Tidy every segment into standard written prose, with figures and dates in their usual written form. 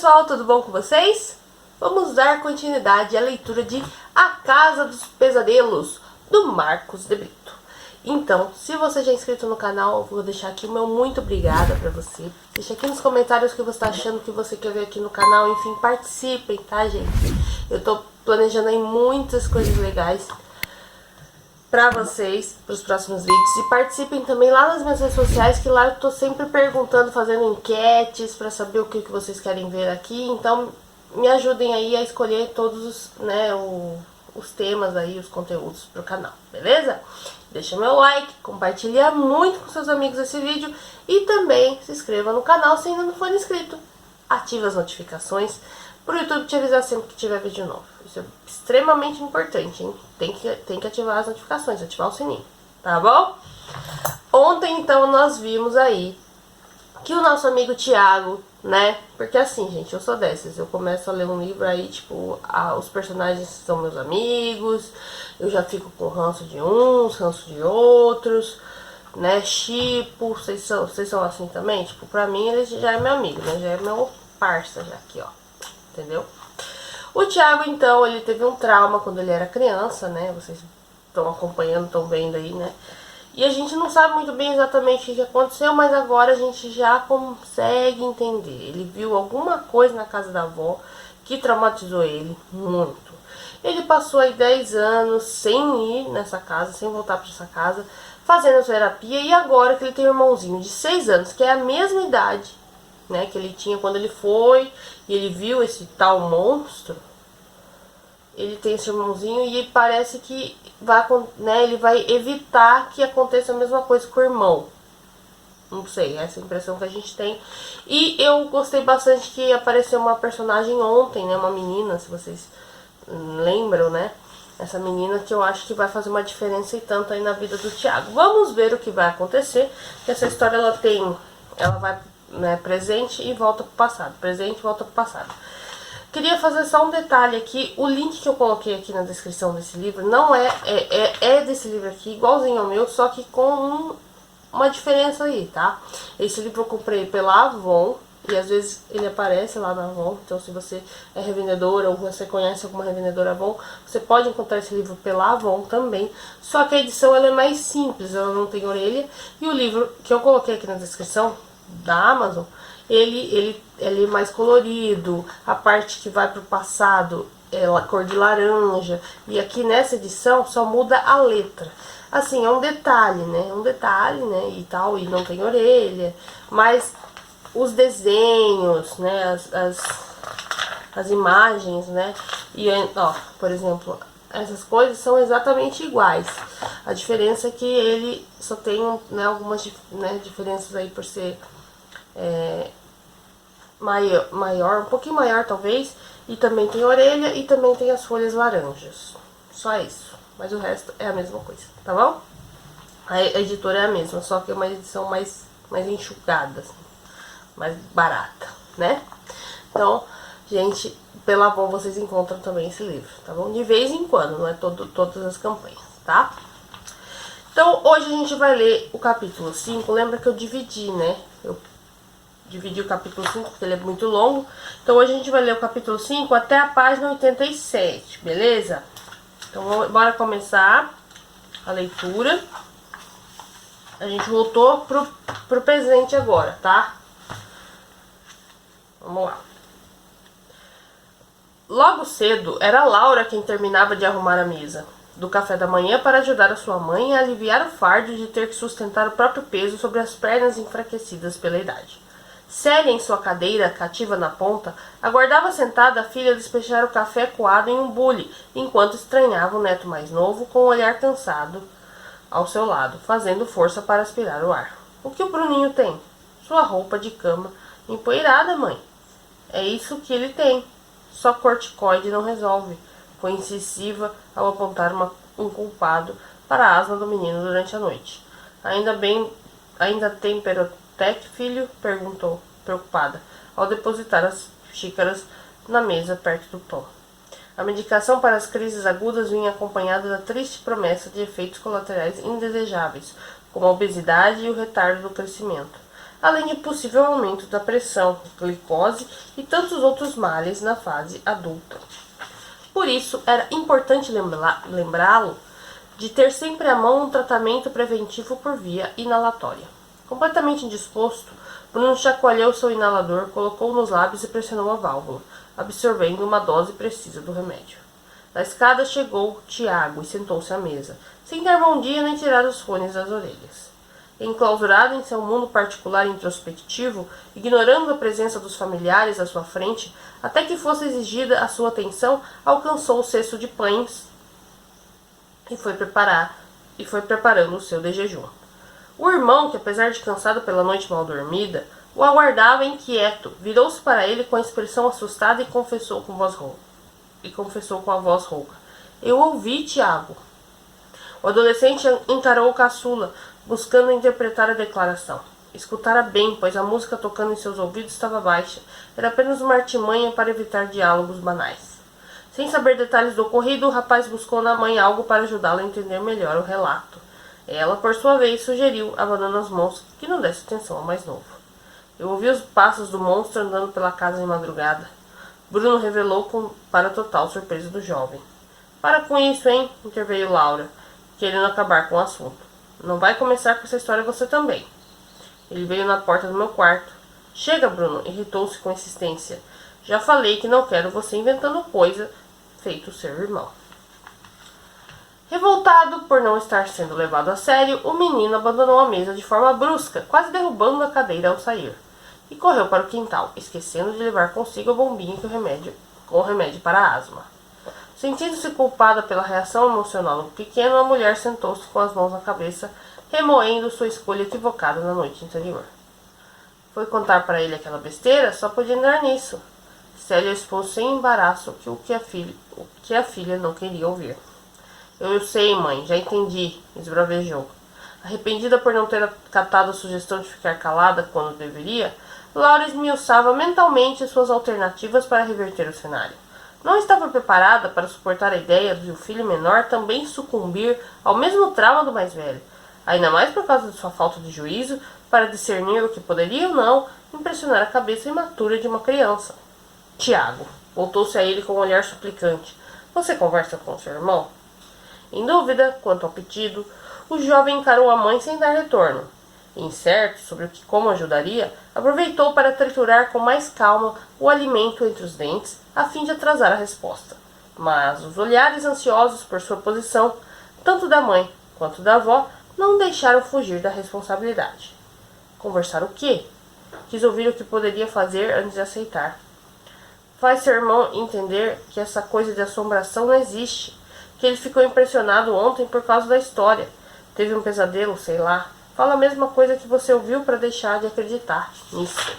pessoal, tudo bom com vocês? Vamos dar continuidade à leitura de A Casa dos Pesadelos, do Marcos de Brito. Então, se você já é inscrito no canal, eu vou deixar aqui o meu muito obrigada pra você. Deixa aqui nos comentários o que você tá achando, que você quer ver aqui no canal. Enfim, participem, tá, gente? Eu tô planejando aí muitas coisas legais pra vocês, pros próximos vídeos. E participem também lá nas minhas redes sociais, que lá eu tô sempre perguntando, fazendo enquetes pra saber o que vocês querem ver aqui. Então me ajudem aí a escolher todos os, os temas aí, os conteúdos pro canal, beleza? Deixa meu like, compartilha muito com seus amigos esse vídeo e também se inscreva no canal se ainda não for inscrito. Ative as notificações pro YouTube te avisar sempre que tiver vídeo novo. Isso é extremamente importante, hein? Tem que ativar as notificações, ativar o sininho, tá bom? Ontem, então, nós vimos aí que o nosso amigo Thiago, né? Porque assim, gente, eu sou dessas. Eu começo a ler um livro aí, tipo, os personagens são meus amigos, eu já fico com ranço de uns, ranço de outros, né? Tipo, vocês são assim também? Tipo, pra mim ele já é meu amigo, né? Já é meu parça já aqui, ó. Entendeu? O Thiago, então, ele teve um trauma quando ele era criança, né? Vocês estão acompanhando, estão vendo aí, né? E a gente não sabe muito bem exatamente o que aconteceu, mas agora a gente já consegue entender. Ele viu alguma coisa na casa da avó que traumatizou ele muito. Ele passou aí 10 anos sem ir nessa casa, sem voltar para essa casa, fazendo terapia. E agora que ele tem um irmãozinho de 6 anos, que é a mesma idade, né, que ele tinha quando ele foi e ele viu esse tal monstro. Ele tem esse irmãozinho e parece que ele vai evitar que aconteça a mesma coisa com o irmão. Não sei, essa é a impressão que a gente tem. E eu gostei bastante que apareceu uma personagem ontem, né, uma menina, se vocês lembram, né? Essa menina que eu acho que vai fazer uma diferença e tanto aí na vida do Thiago. Vamos ver o que vai acontecer, que essa história ela vai, né, presente e volta pro passado, presente e volta pro passado. Queria fazer só um detalhe aqui, o link que eu coloquei aqui na descrição desse livro não é desse livro aqui, igualzinho ao meu, só que com uma diferença aí, tá? Esse livro eu comprei pela Avon, e às vezes ele aparece lá na Avon, então se você é revendedora ou você conhece alguma revendedora Avon, você pode encontrar esse livro pela Avon também, só que a edição ela é mais simples, ela não tem orelha, e o livro que eu coloquei aqui na descrição da Amazon, ele é mais colorido, a parte que vai pro passado é a cor de laranja, e aqui nessa edição só muda a letra. Assim, é um detalhe, né, e tal, e não tem orelha, mas os desenhos, né, as imagens, né, e ó, por exemplo, essas coisas são exatamente iguais. A diferença é que ele só tem, né, algumas, né, diferenças aí por ser maior, um pouquinho maior talvez, e também tem orelha e também tem as folhas laranjas. Só isso, mas o resto é a mesma coisa, tá bom? A editora é a mesma, só que é uma edição mais enxugada, assim, mais barata, né? Então, gente, pela Avon vocês encontram também esse livro, tá bom? De vez em quando, não é todas as campanhas, tá? Então, hoje a gente vai ler o capítulo 5, lembra que eu dividi, né? Eu dividi o capítulo 5 porque ele é muito longo. Então hoje a gente vai ler o capítulo 5 até a página 87, beleza? Então bora começar a leitura. A gente voltou pro presente agora, tá? Vamos lá. Logo cedo, era Laura quem terminava de arrumar a mesa do café da manhã para ajudar a sua mãe a aliviar o fardo de ter que sustentar o próprio peso sobre as pernas enfraquecidas pela idade. Célia, em sua cadeira, cativa na ponta, aguardava sentada a filha despejar o café coado em um bule, enquanto estranhava o neto mais novo com o olhar cansado ao seu lado, fazendo força para aspirar o ar. O que o Bruninho tem? Sua roupa de cama empoeirada, mãe. É isso que ele tem. Só corticoide não resolve. Foi incisiva ao apontar um culpado para a asma do menino durante a noite. Ainda tem Perotec, filho? Perguntou, preocupada, ao depositar as xícaras na mesa perto do pão. A medicação para as crises agudas vinha acompanhada da triste promessa de efeitos colaterais indesejáveis, como a obesidade e o retardo do crescimento. além de possível aumento da pressão, glicose e tantos outros males na fase adulta. Por isso, era importante lembrá-lo de ter sempre à mão um tratamento preventivo por via inalatória. Completamente indisposto, Bruno chacoalhou seu inalador, colocou nos lábios e pressionou a válvula, absorvendo uma dose precisa do remédio. Na escada chegou Tiago e sentou-se à mesa, sem dar bom dia nem tirar os fones das orelhas. Enclausurado em seu mundo particular e introspectivo, ignorando a presença dos familiares à sua frente, até que fosse exigida a sua atenção, alcançou o cesto de pães e foi preparando o seu de jejum. O irmão, que apesar de cansado pela noite mal dormida, o aguardava inquieto, virou-se para ele com a expressão assustada e confessou com a voz rouca: "Eu ouvi, Tiago." O adolescente encarou o caçula, buscando interpretar a declaração. Escutara bem, pois a música tocando em seus ouvidos estava baixa. Era apenas uma artimanha para evitar diálogos banais. Sem saber detalhes do ocorrido, o rapaz buscou na mãe algo para ajudá-la a entender melhor o relato. Ela, por sua vez, sugeriu, abanando as mãos, que não desse atenção ao mais novo. "Eu ouvi os passos do monstro andando pela casa de madrugada." Bruno revelou para total surpresa do jovem. "Para com isso, hein?" interveio Laura, querendo acabar com o assunto. "Não vai começar com essa história você também." Ele veio na porta do meu quarto. "Chega, Bruno," irritou-se com insistência. "Já falei que não quero você inventando coisa, feito seu irmão." Revoltado por não estar sendo levado a sério, o menino abandonou a mesa de forma brusca, quase derrubando a cadeira ao sair, e correu para o quintal, esquecendo de levar consigo a bombinha com o remédio para a asma. Sentindo-se culpada pela reação emocional do pequeno, a mulher sentou-se com as mãos na cabeça, remoendo sua escolha equivocada na noite anterior. Foi contar para ele aquela besteira? Só podia andar nisso. Célia expôs sem embaraço o que a filha não queria ouvir. Eu sei, mãe, já entendi, esbravejou. Arrependida por não ter acatado a sugestão de ficar calada quando deveria, Laura esmiuçava mentalmente suas alternativas para reverter o cenário. Não estava preparada para suportar a ideia de o filho menor também sucumbir ao mesmo trauma do mais velho, ainda mais por causa de sua falta de juízo para discernir o que poderia ou não impressionar a cabeça imatura de uma criança. Tiago voltou-se a ele com um olhar suplicante. Você conversa com seu irmão? Em dúvida quanto ao pedido, o jovem encarou a mãe sem dar retorno. Incerto sobre como ajudaria, aproveitou para triturar com mais calma o alimento entre os dentes, a fim de atrasar a resposta. Mas os olhares ansiosos por sua posição, tanto da mãe quanto da avó, não deixaram fugir da responsabilidade. Conversar o quê? Quis ouvir o que poderia fazer antes de aceitar. Faz seu irmão entender que essa coisa de assombração não existe, que ele ficou impressionado ontem por causa da história. Teve um pesadelo, sei lá. Fala a mesma coisa que você ouviu para deixar de acreditar nisso.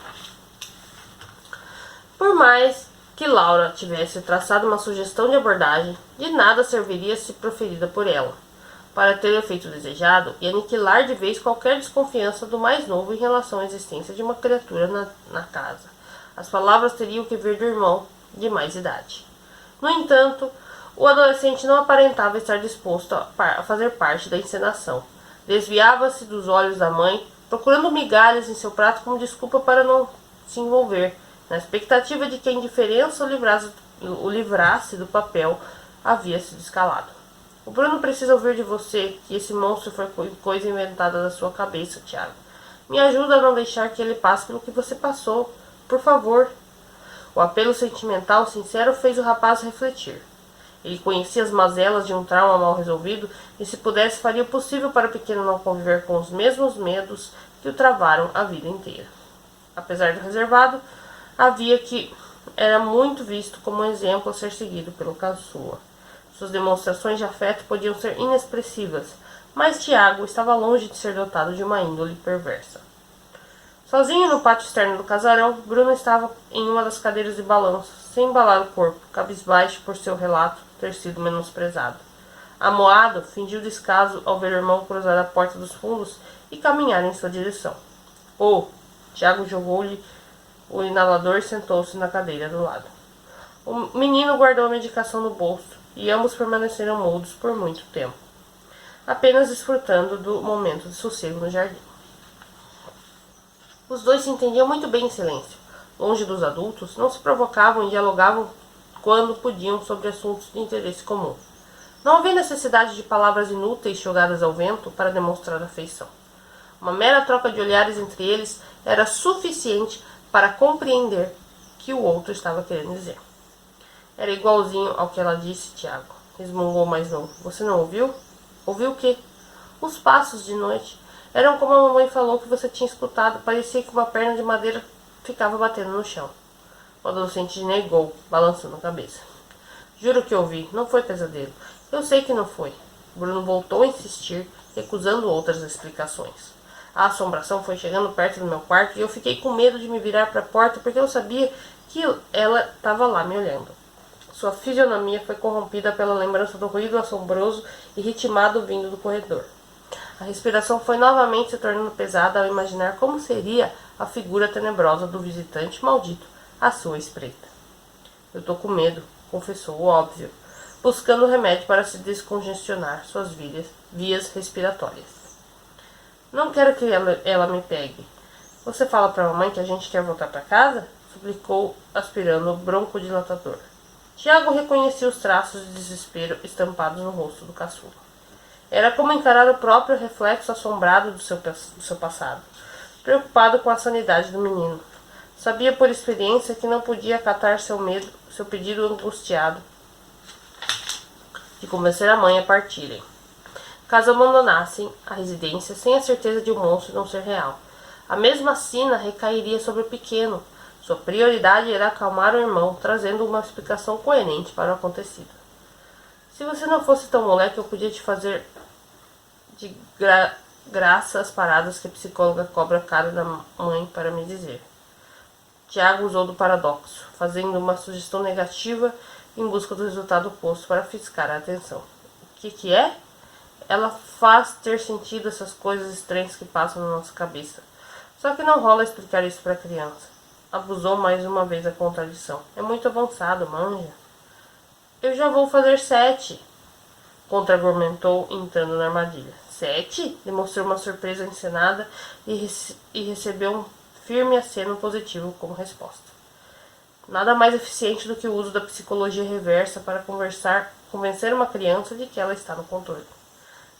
Por mais que Laura tivesse traçado uma sugestão de abordagem, de nada serviria se proferida por ela, para ter o efeito desejado e aniquilar de vez qualquer desconfiança do mais novo em relação à existência de uma criatura na casa. As palavras teriam que vir do irmão de mais idade. No entanto, o adolescente não aparentava estar disposto a fazer parte da encenação. Desviava-se dos olhos da mãe, procurando migalhas em seu prato como desculpa para não se envolver, na expectativa de que a indiferença o livrasse do papel havia sido escalado. O Bruno precisa ouvir de você que esse monstro foi coisa inventada da sua cabeça, Tiago. Me ajuda a não deixar que ele passe pelo que você passou. Por favor. O apelo sentimental sincero fez o rapaz refletir. Ele conhecia as mazelas de um trauma mal resolvido e, se pudesse, faria o possível para o pequeno não conviver com os mesmos medos que o travaram a vida inteira. Apesar do reservado, havia que era muito visto como um exemplo a ser seguido pelo caçula. Suas demonstrações de afeto podiam ser inexpressivas, mas Tiago estava longe de ser dotado de uma índole perversa. Sozinho no pátio externo do casarão, Bruno estava em uma das cadeiras de balanço, sem embalar o corpo, cabisbaixo por seu relato ter sido menosprezado. Amoado, fingiu descaso ao ver o irmão cruzar a porta dos fundos e caminhar em sua direção. Oh! Tiago jogou-lhe o inalador e sentou-se na cadeira do lado. O menino guardou a medicação no bolso e ambos permaneceram mudos por muito tempo, apenas desfrutando do momento de sossego no jardim. Os dois se entendiam muito bem em silêncio. Longe dos adultos, não se provocavam e dialogavam quando podiam sobre assuntos de interesse comum. Não havia necessidade de palavras inúteis jogadas ao vento para demonstrar afeição. Uma mera troca de olhares entre eles era suficiente para compreender o que o outro estava querendo dizer. Era igualzinho ao que ela disse, Tiago, resmungou o mais novo. Você não ouviu? Ouviu o quê? Os passos de noite. Eram como a mamãe falou que você tinha escutado. Parecia que uma perna de madeira ficava batendo no chão. O adolescente negou, balançando a cabeça. Juro que ouvi, não foi pesadelo. Eu sei que não foi. Bruno voltou a insistir, recusando outras explicações. A assombração foi chegando perto do meu quarto e eu fiquei com medo de me virar para a porta porque eu sabia que ela estava lá me olhando. Sua fisionomia foi corrompida pela lembrança do ruído assombroso e ritmado vindo do corredor. A respiração foi novamente se tornando pesada ao imaginar como seria a figura tenebrosa do visitante maldito à sua espreita. Eu tô com medo, confessou o óbvio, buscando remédio para se descongestionar suas vias respiratórias. Não quero que ela me pegue. Você fala para a mamãe que a gente quer voltar para casa? Suplicou, aspirando o broncodilatador. Tiago reconhecia os traços de desespero estampados no rosto do caçula. Era como encarar o próprio reflexo assombrado do seu passado, preocupado com a sanidade do menino. Sabia por experiência que não podia acatar seu pedido angustiado de convencer a mãe a partirem, caso abandonassem a residência sem a certeza de o monstro não ser real. A mesma sina recairia sobre o pequeno. Sua prioridade era acalmar o irmão, trazendo uma explicação coerente para o acontecido. Se você não fosse tão moleque, eu podia te fazer de graça as paradas que a psicóloga cobra a cara da mãe para me dizer. Tiago usou do paradoxo, fazendo uma sugestão negativa em busca do resultado oposto para fiscar a atenção. O que é? Ela faz ter sentido essas coisas estranhas que passam na nossa cabeça. Só que não rola explicar isso para criança. Abusou mais uma vez a contradição. É muito avançado, manja. Eu já vou fazer 7, contra-argumentou, entrando na armadilha. 7? Demonstrou uma surpresa encenada e recebeu um firme aceno positivo como resposta. Nada mais eficiente do que o uso da psicologia reversa para convencer uma criança de que ela está no controle.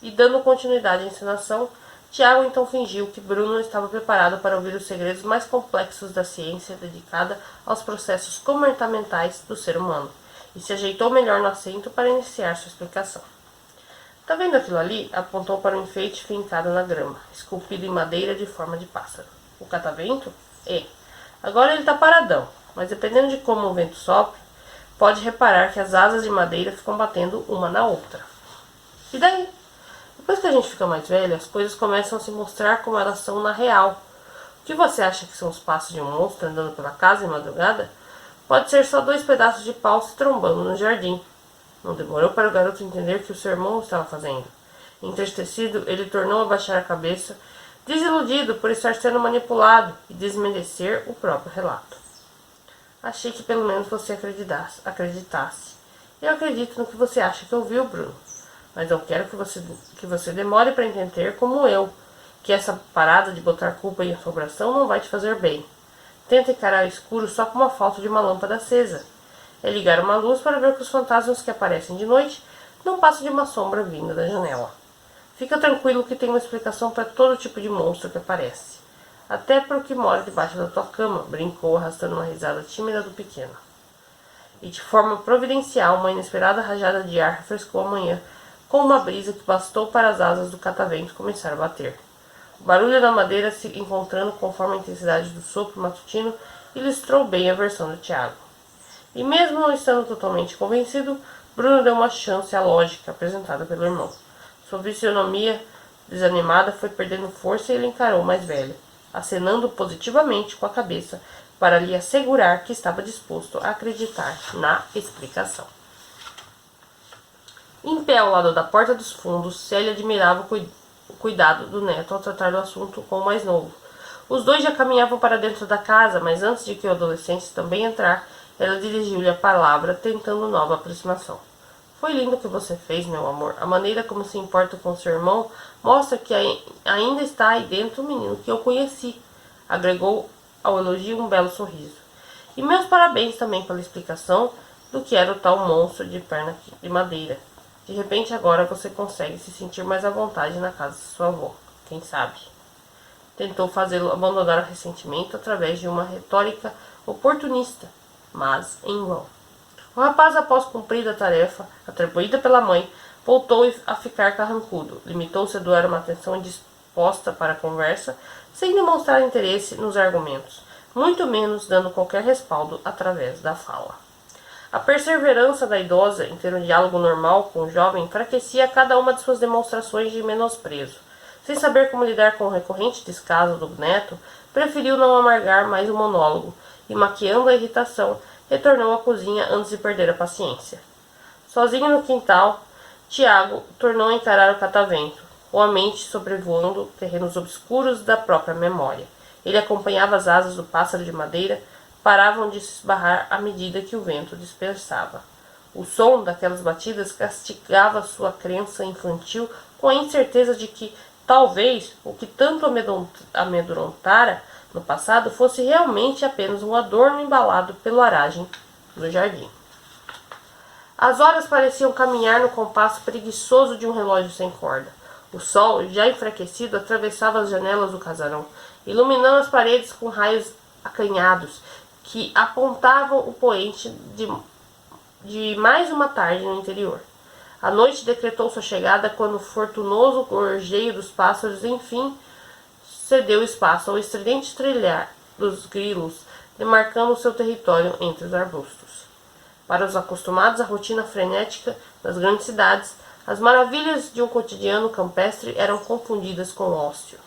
E dando continuidade à encenação, Tiago então fingiu que Bruno estava preparado para ouvir os segredos mais complexos da ciência dedicada aos processos comportamentais do ser humano, e se ajeitou melhor no assento para iniciar sua explicação. Tá vendo aquilo ali? Apontou para um enfeite fincado na grama, esculpido em madeira de forma de pássaro. O catavento? É. Agora ele está paradão, mas dependendo de como o vento sopra, pode reparar que as asas de madeira ficam batendo uma na outra. E daí? Depois que a gente fica mais velho, as coisas começam a se mostrar como elas são na real. O que você acha que são os passos de um monstro andando pela casa em madrugada? Pode ser só 2 pedaços de pau se trombando no jardim. Não demorou para o garoto entender que o seu irmão estava fazendo. Entristecido, ele tornou a baixar a cabeça, desiludido por estar sendo manipulado e desmerecer o próprio relato. Achei que pelo menos você acreditasse. Eu acredito no que você acha que ouviu, Bruno. Mas eu quero que você demore para entender, como eu, que essa parada de botar culpa em assombração não vai te fazer bem. Tenta encarar o escuro só como a falta de uma lâmpada acesa. É ligar uma luz para ver que os fantasmas que aparecem de noite não passam de uma sombra vinda da janela. Fica tranquilo que tem uma explicação para todo tipo de monstro que aparece. Até para o que mora debaixo da tua cama, brincou, arrastando uma risada tímida do pequeno. E de forma providencial, uma inesperada rajada de ar refrescou a manhã, com uma brisa que bastou para as asas do catavento começar a bater. O barulho da madeira se encontrando conforme a intensidade do sopro matutino ilustrou bem a versão de Tiago. E mesmo não estando totalmente convencido, Bruno deu uma chance à lógica apresentada pelo irmão. Sua fisionomia desanimada foi perdendo força e ele encarou o mais velho, acenando positivamente com a cabeça para lhe assegurar que estava disposto a acreditar na explicação. Em pé ao lado da porta dos fundos, Célia admirava o cuidado do neto ao tratar do assunto com o mais novo. Os dois já caminhavam para dentro da casa, mas antes de que o adolescente também entrar, ela dirigiu-lhe a palavra, tentando nova aproximação. Foi lindo o que você fez, meu amor. A maneira como se importa com seu irmão mostra que ainda está aí dentro o menino que eu conheci. agregou ao elogio um belo sorriso. E meus parabéns também pela explicação do que era o tal monstro de perna de madeira. De repente agora você consegue se sentir mais à vontade na casa de sua avó, quem sabe? Tentou fazê-lo abandonar o ressentimento através de uma retórica oportunista, mas em vão. O rapaz, após cumprida a tarefa atribuída pela mãe, voltou a ficar carrancudo. Limitou-se a doar uma atenção disposta para a conversa, sem demonstrar interesse nos argumentos, muito menos dando qualquer respaldo através da fala. A perseverança da idosa em ter um diálogo normal com o jovem enfraquecia cada uma de suas demonstrações de menosprezo. Sem saber como lidar com o recorrente descaso do neto, preferiu não amargar mais o monólogo e, maquiando a irritação, retornou à cozinha antes de perder a paciência. Sozinho no quintal, Tiago tornou a encarar o catavento, com a mente sobrevoando terrenos obscuros da própria memória. Ele acompanhava as asas do pássaro de madeira, paravam de se esbarrar à medida que o vento dispersava. O som daquelas batidas castigava sua crença infantil com a incerteza de que, talvez, o que tanto amedrontara no passado fosse realmente apenas um adorno embalado pela aragem do jardim. As horas pareciam caminhar no compasso preguiçoso de um relógio sem corda. O sol, já enfraquecido, atravessava as janelas do casarão, iluminando as paredes com raios acanhados que apontavam o poente de mais uma tarde no interior. A noite decretou sua chegada quando o fortunoso gorjeio dos pássaros enfim cedeu espaço ao estridente trilhar dos grilos, demarcando seu território entre os arbustos. Para os acostumados à rotina frenética das grandes cidades, as maravilhas de um cotidiano campestre eram confundidas com ócio.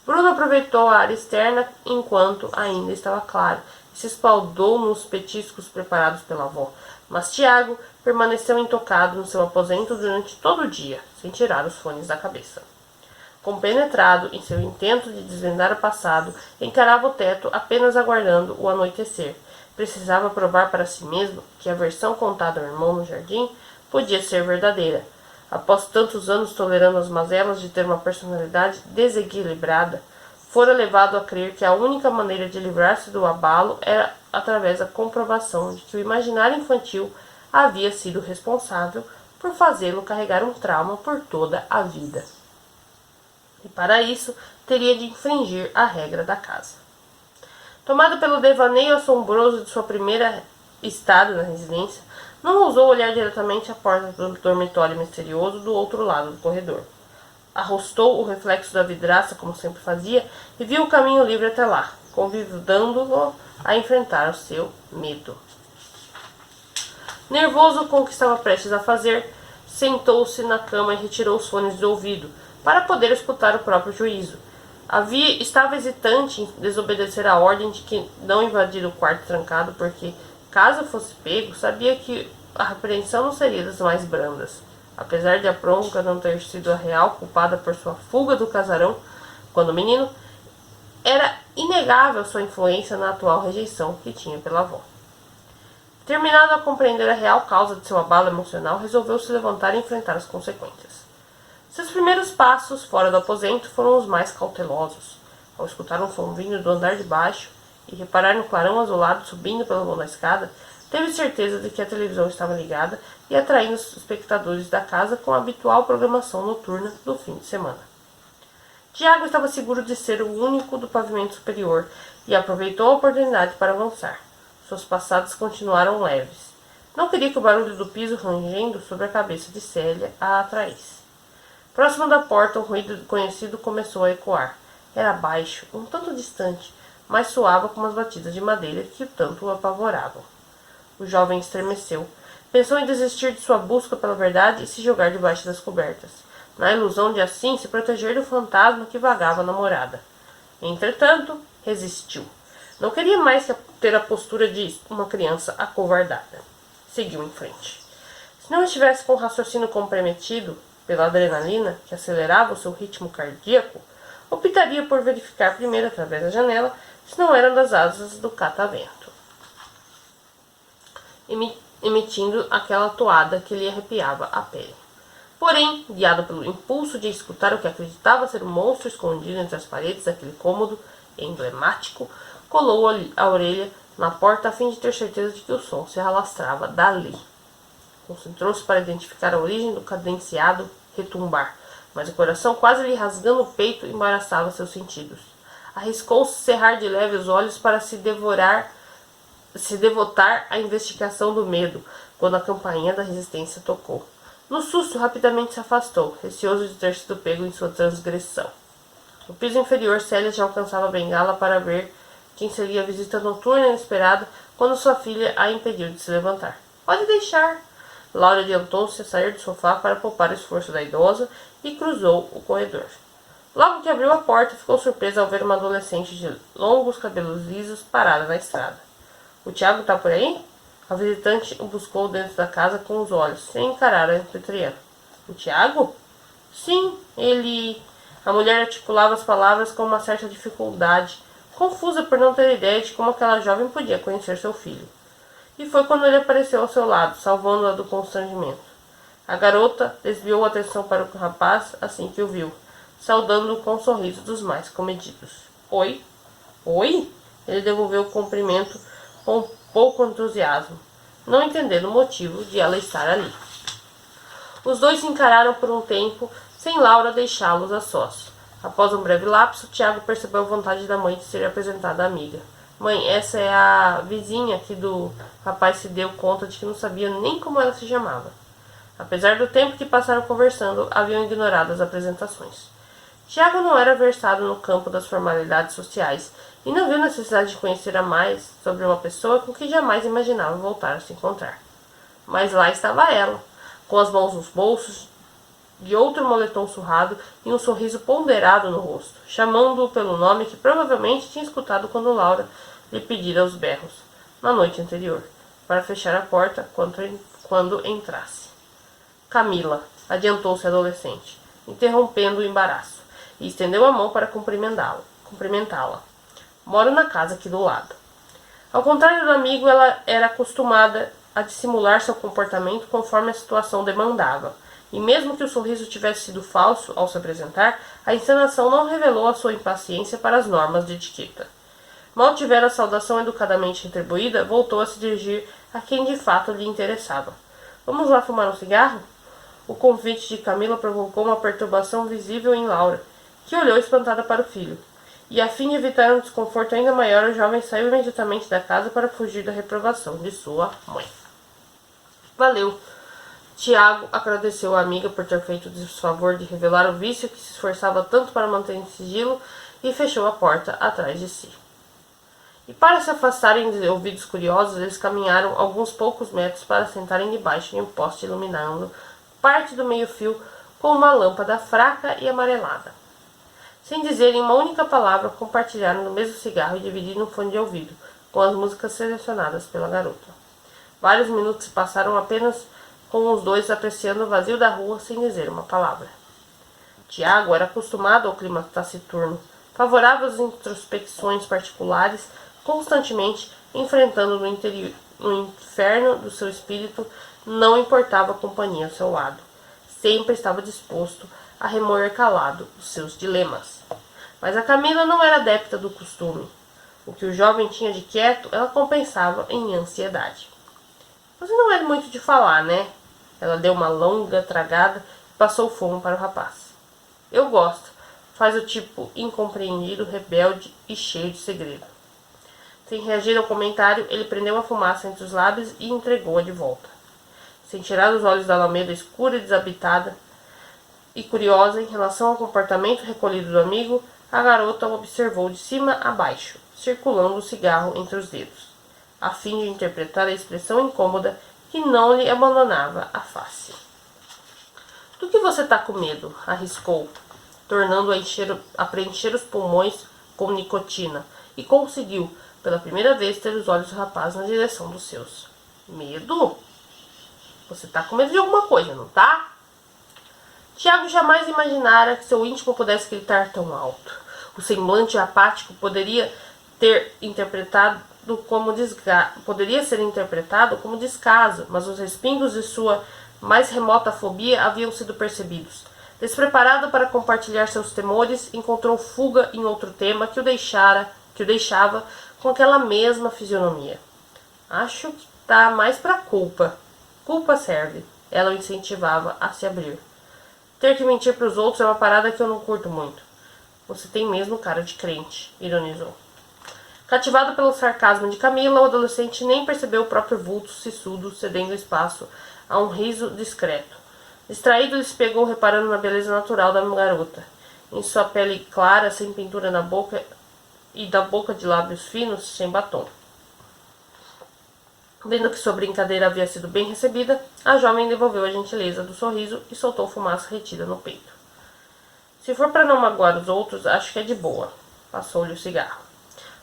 Bruno aproveitou a área externa enquanto ainda estava claro e se espaldou nos petiscos preparados pela avó, mas Tiago permaneceu intocado no seu aposento durante todo o dia, sem tirar os fones da cabeça. Compenetrado em seu intento de desvendar o passado, encarava o teto apenas aguardando o anoitecer. Precisava provar para si mesmo que a versão contada ao irmão no jardim podia ser verdadeira. Após tantos anos tolerando as mazelas de ter uma personalidade desequilibrada, fora levado a crer que a única maneira de livrar-se do abalo era através da comprovação de que o imaginário infantil havia sido responsável por fazê-lo carregar um trauma por toda a vida. E para isso teria de infringir a regra da casa. Tomado pelo devaneio assombroso de sua primeira estada na residência, não ousou olhar diretamente a porta do dormitório misterioso do outro lado do corredor. Arrostou o reflexo da vidraça como sempre fazia e viu o caminho livre até lá, convidando-o a enfrentar o seu medo. Nervoso com o que estava prestes a fazer, sentou-se na cama e retirou os fones do ouvido, para poder escutar o próprio juízo. Estava hesitante em desobedecer a ordem de que não invadir o quarto trancado, porque, caso fosse pego, sabia que a repreensão não seria das mais brandas. Apesar de a bronca não ter sido a real culpada por sua fuga do casarão quando menino, era inegável sua influência na atual rejeição que tinha pela avó. Determinado a compreender a real causa de seu abalo emocional, resolveu se levantar e enfrentar as consequências. Seus primeiros passos fora do aposento foram os mais cautelosos. Ao escutar um som vindo do andar de baixo e reparar no clarão azulado subindo pelo vão da escada, teve certeza de que a televisão estava ligada e atraindo os espectadores da casa com a habitual programação noturna do fim de semana. Tiago estava seguro de ser o único do pavimento superior e aproveitou a oportunidade para avançar. Suas passadas continuaram leves. Não queria que o barulho do piso rangendo sobre a cabeça de Célia a atraísse. Próximo da porta, um ruído conhecido começou a ecoar. Era baixo, um tanto distante, mas soava como as batidas de madeira que tanto o apavoravam. O jovem estremeceu. Pensou em desistir de sua busca pela verdade e se jogar debaixo das cobertas, na ilusão de assim se proteger do fantasma que vagava na morada. Entretanto, resistiu. Não queria mais ter a postura de uma criança acovardada. Seguiu em frente. Se não estivesse com o raciocínio comprometido pela adrenalina que acelerava o seu ritmo cardíaco, optaria por verificar primeiro através da janela se não eram das asas do catavento, emitindo aquela toada que lhe arrepiava a pele. Porém, guiado pelo impulso de escutar o que acreditava ser um monstro escondido entre as paredes daquele cômodo, emblemático, colou a orelha na porta a fim de ter certeza de que o som se alastrava dali. Concentrou-se para identificar a origem do cadenciado retumbar, mas o coração, quase lhe rasgando o peito, embaraçava seus sentidos. Arriscou-se cerrar de leve os olhos para se devotar à investigação do medo, quando a campainha da resistência tocou. No susto, rapidamente se afastou, receoso de ter sido pego em sua transgressão. No piso inferior, Célia já alcançava a bengala para ver quem seria a visita noturna inesperada quando sua filha a impediu de se levantar. Pode deixar. Laura adiantou-se a sair do sofá para poupar o esforço da idosa e cruzou o corredor. Logo que abriu a porta, ficou surpresa ao ver uma adolescente de longos cabelos lisos parada na estrada. O Tiago está por aí? A visitante o buscou dentro da casa com os olhos, sem encarar a anfitriã. O Tiago? Sim, ele... A mulher articulava as palavras com uma certa dificuldade, confusa por não ter ideia de como aquela jovem podia conhecer seu filho. E foi quando ele apareceu ao seu lado, salvando-a do constrangimento. A garota desviou a atenção para o rapaz assim que o viu, saudando-o com um sorriso dos mais comedidos. Oi? Oi? Ele devolveu o cumprimento com pouco entusiasmo, não entendendo o motivo de ela estar ali. Os dois se encararam por um tempo, sem Laura deixá-los a sós. Após um breve lapso, Tiago percebeu a vontade da mãe de ser apresentada à amiga. Mãe, essa é a vizinha que do rapaz se deu conta de que não sabia nem como ela se chamava. Apesar do tempo que passaram conversando, haviam ignorado as apresentações. Tiago não era versado no campo das formalidades sociais e não viu necessidade de conhecer a mais sobre uma pessoa com quem jamais imaginava voltar a se encontrar. Mas lá estava ela, com as mãos nos bolsos, de outro moletom surrado e um sorriso ponderado no rosto, chamando-o pelo nome que provavelmente tinha escutado quando Laura lhe pedira aos berros, na noite anterior, para fechar a porta quando entrasse. Camila, adiantou-se a adolescente, interrompendo o embaraço, e estendeu a mão para cumprimentá-la. Moro na casa aqui do lado. Ao contrário do amigo, ela era acostumada a dissimular seu comportamento conforme a situação demandava, e mesmo que o sorriso tivesse sido falso ao se apresentar, a encenação não revelou a sua impaciência para as normas de etiqueta. Mal tivera a saudação educadamente retribuída, voltou a se dirigir a quem de fato lhe interessava. Vamos lá fumar um cigarro? O convite de Camila provocou uma perturbação visível em Laura, que olhou espantada para o filho. E a fim de evitar um desconforto ainda maior, o jovem saiu imediatamente da casa para fugir da reprovação de sua mãe. Valeu. Tiago agradeceu à amiga por ter feito o desfavor de revelar o vício que se esforçava tanto para manter em sigilo e fechou a porta atrás de si. E para se afastarem de ouvidos curiosos, eles caminharam alguns poucos metros para sentarem debaixo de um poste iluminando parte do meio-fio com uma lâmpada fraca e amarelada. Sem dizerem uma única palavra, compartilharam do mesmo cigarro e dividiram um fone de ouvido, com as músicas selecionadas pela garota. Vários minutos se passaram apenas com os dois apreciando o vazio da rua sem dizer uma palavra. Tiago era acostumado ao clima taciturno, favorável às introspecções particulares, constantemente enfrentando no inferno do seu espírito, não importava a companhia ao seu lado. Sempre estava disposto a remoer calado os seus dilemas. Mas a Camila não era adepta do costume. O que o jovem tinha de quieto, ela compensava em ansiedade. Você não é muito de falar, né? Ela deu uma longa tragada e passou o fumo para o rapaz. Eu gosto. Faz o tipo incompreendido, rebelde e cheio de segredo. Sem reagir ao comentário, ele prendeu a fumaça entre os lábios e entregou-a de volta. Sem tirar os olhos da alameda escura e desabitada e curiosa em relação ao comportamento recolhido do amigo, a garota o observou de cima a baixo, circulando o cigarro entre os dedos, a fim de interpretar a expressão incômoda que não lhe abandonava a face. Do que você está com medo? Arriscou, tornando a preencher os pulmões com nicotina, e conseguiu, pela primeira vez, ter os olhos do rapaz na direção dos seus. Medo? Você está com medo de alguma coisa, não tá? Tiago jamais imaginara que seu íntimo pudesse gritar tão alto. O semblante apático poderia ser interpretado como descaso, mas os respingos de sua mais remota fobia haviam sido percebidos. Despreparado para compartilhar seus temores, encontrou fuga em outro tema que o deixava com aquela mesma fisionomia. Acho que tá mais pra culpa. Culpa serve. Ela o incentivava a se abrir. Ter que mentir pros outros é uma parada que eu não curto muito. Você tem mesmo cara de crente, ironizou. Cativado pelo sarcasmo de Camila, o adolescente nem percebeu o próprio vulto sissudo cedendo espaço a um riso discreto. Distraído, ele se pegou reparando na beleza natural da garota. Em sua pele clara, sem pintura na boca e da boca de lábios finos, sem batom. Vendo que sua brincadeira havia sido bem recebida, a jovem devolveu a gentileza do sorriso e soltou fumaça retida no peito. Se for para não magoar os outros, acho que é de boa. Passou-lhe o cigarro.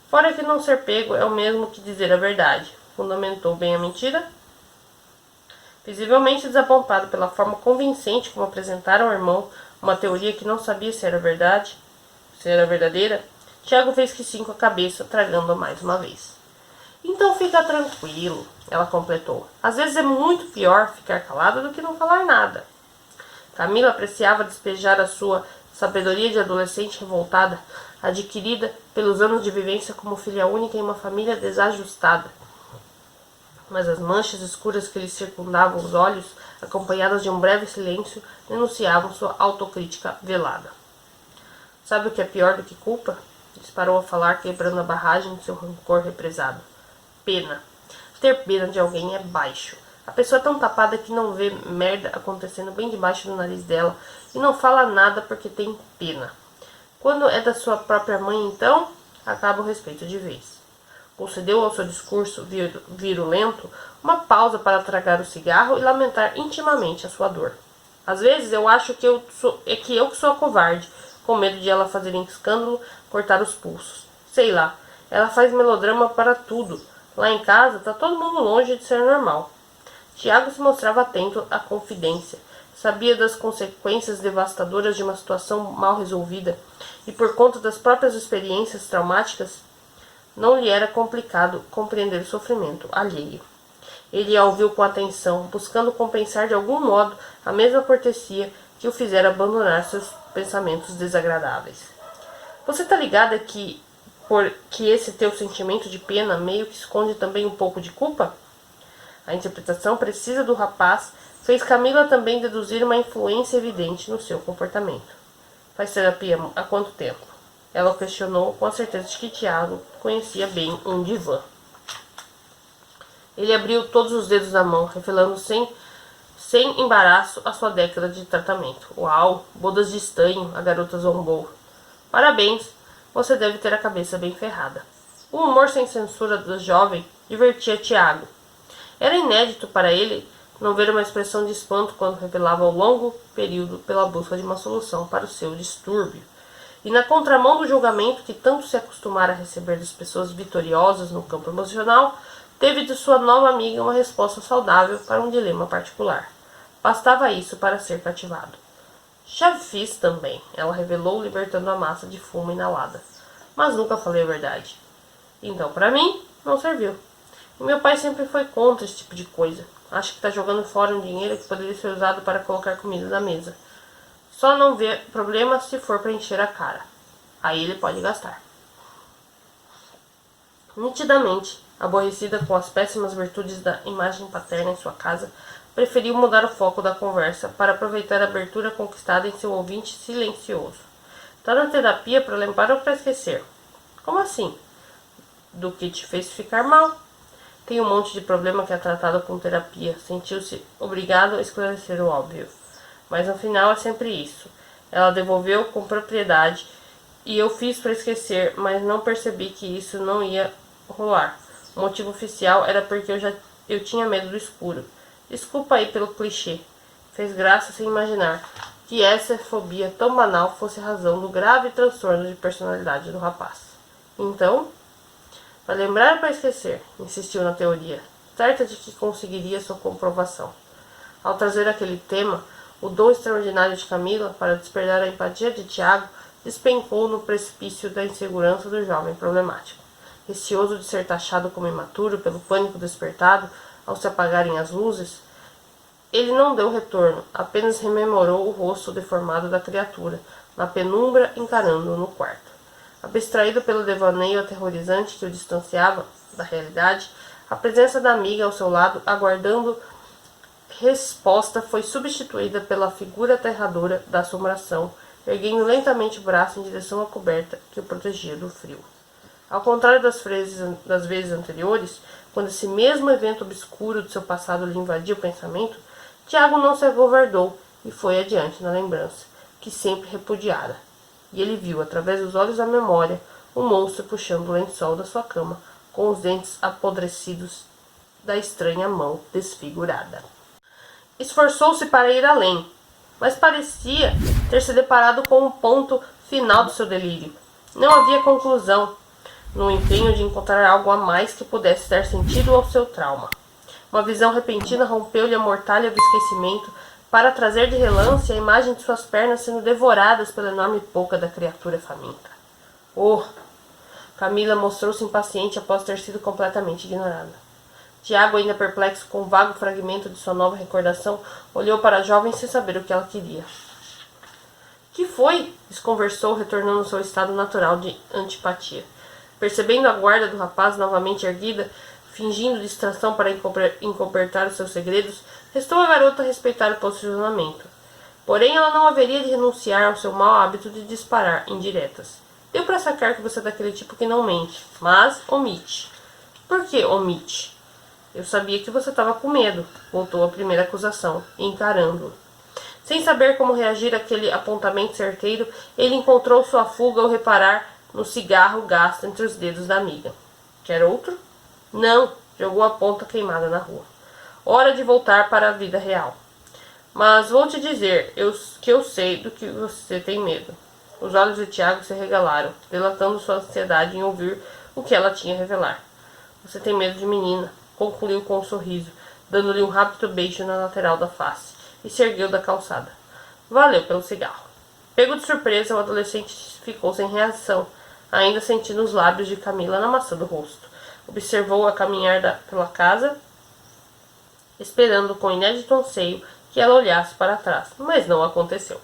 Fora que não ser pego é o mesmo que dizer a verdade. Fundamentou bem a mentira. Visivelmente desapontado pela forma convincente como apresentaram ao irmão uma teoria que não sabia se era verdade, se era verdadeira, Tiago fez que sim com a cabeça, tragando mais uma vez. Então fica tranquilo, ela completou. Às vezes é muito pior ficar calada do que não falar nada. Camila apreciava despejar a sua sabedoria de adolescente revoltada, adquirida pelos anos de vivência como filha única em uma família desajustada. Mas as manchas escuras que lhe circundavam os olhos, acompanhadas de um breve silêncio, denunciavam sua autocrítica velada. Sabe o que é pior do que culpa? Disparou a falar, quebrando a barragem de seu rancor represado. Pena. Ter pena de alguém é baixo. A pessoa é tão tapada que não vê merda acontecendo bem debaixo do nariz dela e não fala nada porque tem pena. Quando é da sua própria mãe, então, acaba o respeito de vez. Concedeu ao seu discurso virulento uma pausa para tragar o cigarro e lamentar intimamente a sua dor. Às vezes eu acho que eu que sou a covarde, com medo de ela fazer escândalo, cortar os pulsos. Sei lá, ela faz melodrama para tudo. Lá em casa tá todo mundo longe de ser normal. Tiago se mostrava atento à confidência. Sabia das consequências devastadoras de uma situação mal resolvida e por conta das próprias experiências traumáticas, não lhe era complicado compreender o sofrimento alheio. Ele a ouviu com atenção, buscando compensar de algum modo a mesma cortesia que o fizera abandonar seus pensamentos desagradáveis. Você tá ligada que esse teu sentimento de pena meio que esconde também um pouco de culpa? A interpretação precisa do rapaz fez Camila também deduzir uma influência evidente no seu comportamento. Faz terapia há quanto tempo? Ela o questionou com a certeza de que Tiago conhecia bem um divã. Ele abriu todos os dedos da mão, revelando sem embaraço a sua década de tratamento. Uau, bodas de estanho, a garota zombou. Parabéns, você deve ter a cabeça bem ferrada. O humor sem censura do jovem divertia Tiago. Era inédito para ele não ver uma expressão de espanto quando revelava o longo período pela busca de uma solução para o seu distúrbio. E na contramão do julgamento que tanto se acostumara a receber das pessoas vitoriosas no campo emocional, teve de sua nova amiga uma resposta saudável para um dilema particular. Bastava isso para ser cativado. Já fiz também, ela revelou, libertando a massa de fumo inalada. Mas nunca falei a verdade. Então, para mim, não serviu. E meu pai sempre foi contra esse tipo de coisa. Acha que está jogando fora um dinheiro que poderia ser usado para colocar comida na mesa. Só não vê problema se for para encher a cara. Aí ele pode gastar. Nitidamente, aborrecida com as péssimas virtudes da imagem paterna em sua casa, preferiu mudar o foco da conversa para aproveitar a abertura conquistada em seu ouvinte silencioso. Tá na terapia para lembrar ou para esquecer? Como assim? Do que te fez ficar mal? Tem um monte de problema que é tratado com terapia. Sentiu-se obrigado a esclarecer o óbvio. Mas no final é sempre isso. Ela devolveu com propriedade e eu fiz para esquecer, mas não percebi que isso não ia rolar. O motivo oficial era porque eu tinha medo do escuro. Desculpa aí pelo clichê. Fez graça sem imaginar que essa fobia tão banal fosse a razão do grave transtorno de personalidade do rapaz. Então, para lembrar ou para esquecer, insistiu na teoria, certa de que conseguiria sua comprovação. Ao trazer aquele tema, o dom extraordinário de Camila para despertar a empatia de Tiago despencou no precipício da insegurança do jovem problemático. Receoso de ser taxado como imaturo pelo pânico despertado ao se apagarem as luzes, ele não deu retorno, apenas rememorou o rosto deformado da criatura, na penumbra encarando-o no quarto. Abstraído pelo devaneio aterrorizante que o distanciava da realidade, a presença da amiga ao seu lado, aguardando resposta, foi substituída pela figura aterradora da assombração, erguendo lentamente o braço em direção à coberta que o protegia do frio. Ao contrário das vezes anteriores, quando esse mesmo evento obscuro do seu passado lhe invadia o pensamento, Tiago não se acovardou e foi adiante na lembrança, que sempre repudiara. E ele viu, através dos olhos da memória, o monstro puxando o lençol da sua cama, com os dentes apodrecidos da estranha mão desfigurada. Esforçou-se para ir além, mas parecia ter se deparado com o ponto final do seu delírio. Não havia conclusão, no empenho de encontrar algo a mais que pudesse dar sentido ao seu trauma. Uma visão repentina rompeu-lhe a mortalha do esquecimento para trazer de relance a imagem de suas pernas sendo devoradas pela enorme boca da criatura faminta. Oh! Camila mostrou-se impaciente após ter sido completamente ignorada. Tiago, ainda perplexo com o vago fragmento de sua nova recordação, olhou para a jovem sem saber o que ela queria. Que foi? Desconversou, retornando ao seu estado natural de antipatia. Percebendo a guarda do rapaz novamente erguida, fingindo distração para encobertar os seus segredos, restou à garota respeitar o posicionamento. Porém, ela não haveria de renunciar ao seu mau hábito de disparar indiretas. Deu para sacar que você é daquele tipo que não mente, mas omite. Por que omite? Eu sabia que você estava com medo, voltou a primeira acusação, encarando-o. Sem saber como reagir àquele apontamento certeiro, ele encontrou sua fuga ao reparar no cigarro gasto entre os dedos da amiga. Quer outro? Não, jogou a ponta queimada na rua. Hora de voltar para a vida real. Mas vou te dizer que eu sei do que você tem medo. Os olhos de Tiago se regalaram, delatando sua ansiedade em ouvir o que ela tinha a revelar. Você tem medo de menina, concluiu com um sorriso, dando-lhe um rápido beijo na lateral da face, e se ergueu da calçada. Valeu pelo cigarro. Pego de surpresa, o adolescente ficou sem reação, ainda sentindo os lábios de Camila na maçã do rosto. Observou-a caminhar pela casa, esperando com inédito anseio que ela olhasse para trás, mas não aconteceu.